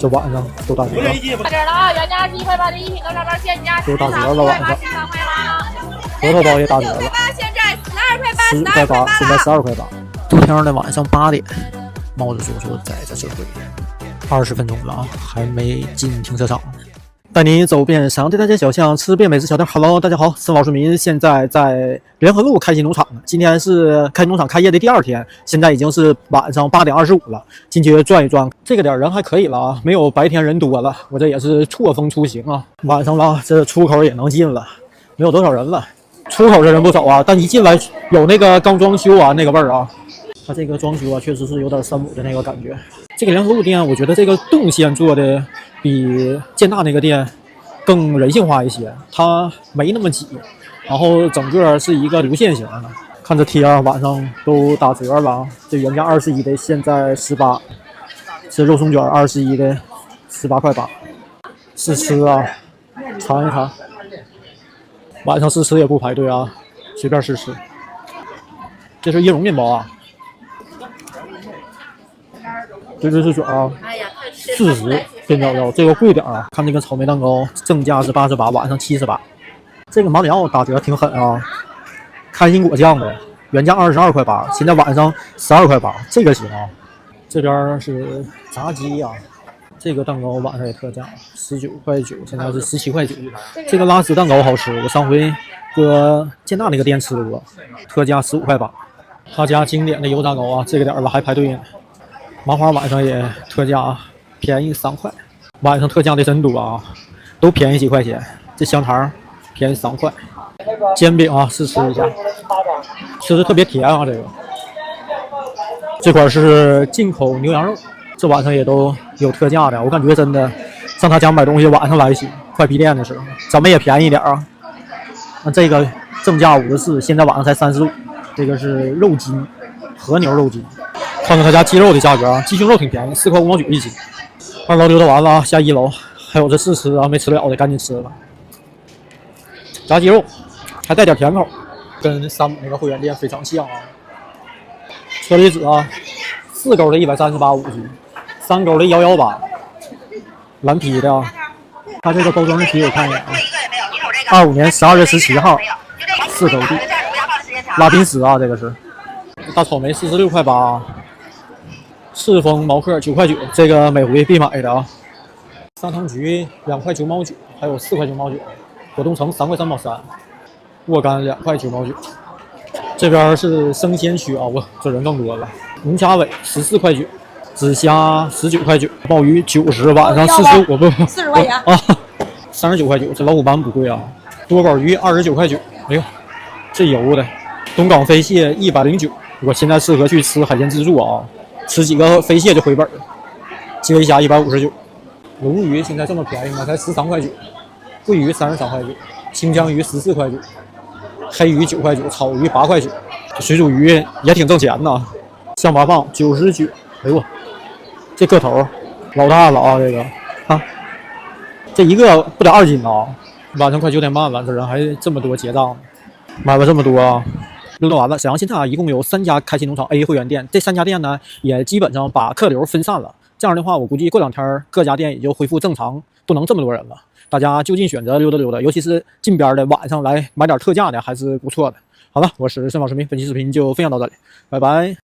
这晚上都打折了，打折了啊！原价1块8的一品到上班现价都打折了，晚上。 3块8，核桃包也打折了现在12块8， 10块8，现在12块8。昨天的晚上8点，猫子叔叔在这指挥，20分钟了啊，还没进停车场。带你走遍上海大街小巷，吃遍美食小店。Hello， 大家好，是老市民，现在在联合路开心农场呢。今天是开心农场开业的第2天，现在已经是晚上8点25了。进去转一转，这个点人还可以了啊，没有白天人多了。我这也是错峰出行啊，晚上了，这出口也能进了，没有多少人了。出口的人不少啊，但一进来有那个刚装修完那个味儿啊。它这个装修啊，确实是有点山姆的那个感觉。这个联合路店，我觉得这个动线做的比建大那个店更人性化一些，它没那么挤，然后整个是一个流线型的。看这贴晚上都打折了，这原价21的，现在18，这肉松卷21的，18块8。试吃啊，尝一尝。晚上试吃也不排队啊，随便试吃。这是椰蓉面包啊。这是卷啊，40边角料，这个贵点啊。看这个草莓蛋糕，正价是88，晚上78。这个马里奥打折挺狠啊，开心果酱的，原价22块8，现在晚上12块8，这个行啊。这边是炸鸡啊，这个蛋糕晚上也特价，19块9，现在是17块9。这个拉丝蛋糕好吃，我上回搁建大那个店吃过，特价15块8。他家经典的油炸糕啊，这个点了还排队呢。麻花晚上也特价，便宜3块。晚上特价的真多啊，都便宜几块钱。这香肠便宜3块。煎饼啊，试吃一下，吃的特别甜啊。这块是进口牛羊肉，这晚上也都有特价的。我感觉真的上他家买东西，晚上来行，快闭店的时候，咱们也便宜点啊。那这个正价54，现在晚上才35。这个是肉鸡，和牛肉鸡。看看他家鸡肉的价格啊，鸡胸肉挺便宜，4块5毛9一斤。2楼溜达完了，下1楼还有这试吃啊，没吃了的赶紧吃了。炸鸡肉还带点甜口，跟山姆那个会员店非常像啊。车厘子啊，4勾的138.5斤，3勾的118，蓝皮的啊。它这个包装的皮我看一眼啊，25年12月17号，4勾地，拉宾斯啊，这个是。大草莓46块8啊。赤峰毛克9块9，这个每回必买的啊。砂糖橘2块9毛9，还有4块9毛9。果冻橙3块3毛3，沃柑2块9毛9。这边是生鲜区啊，哇，这人更多了。龙虾尾14块9，紫虾19块9，鲍鱼90，晚上45不40块钱啊，39块9。这老虎斑不贵啊。多宝鱼29块9，哎呦，这油的。东港飞蟹109，我现在适合去吃海鲜自助啊。吃几个飞蟹就回本了。基围虾159，龙鱼现在这么便宜吗？才13块9，桂鱼33块9，清江鱼14块9，黑鱼9块9，草鱼8块9。水煮鱼也挺挣钱呐。象拔蚌99，哎呦，这个头老大了啊！这个啊，这一个不得2斤啊！晚上快9点半了，这人还这么多结账，买了这么多啊！溜达完了，沈阳新泰一共有3家开心农场 A 会员店，这3家店呢也基本上把客流分散了。这样的话，我估计过2天各家店也就恢复正常，不能这么多人了。大家就近选择溜达溜达，尤其是近边的晚上来买点特价的还是不错的。好了，我是沈老师民，本期视频就分享到这里，拜拜。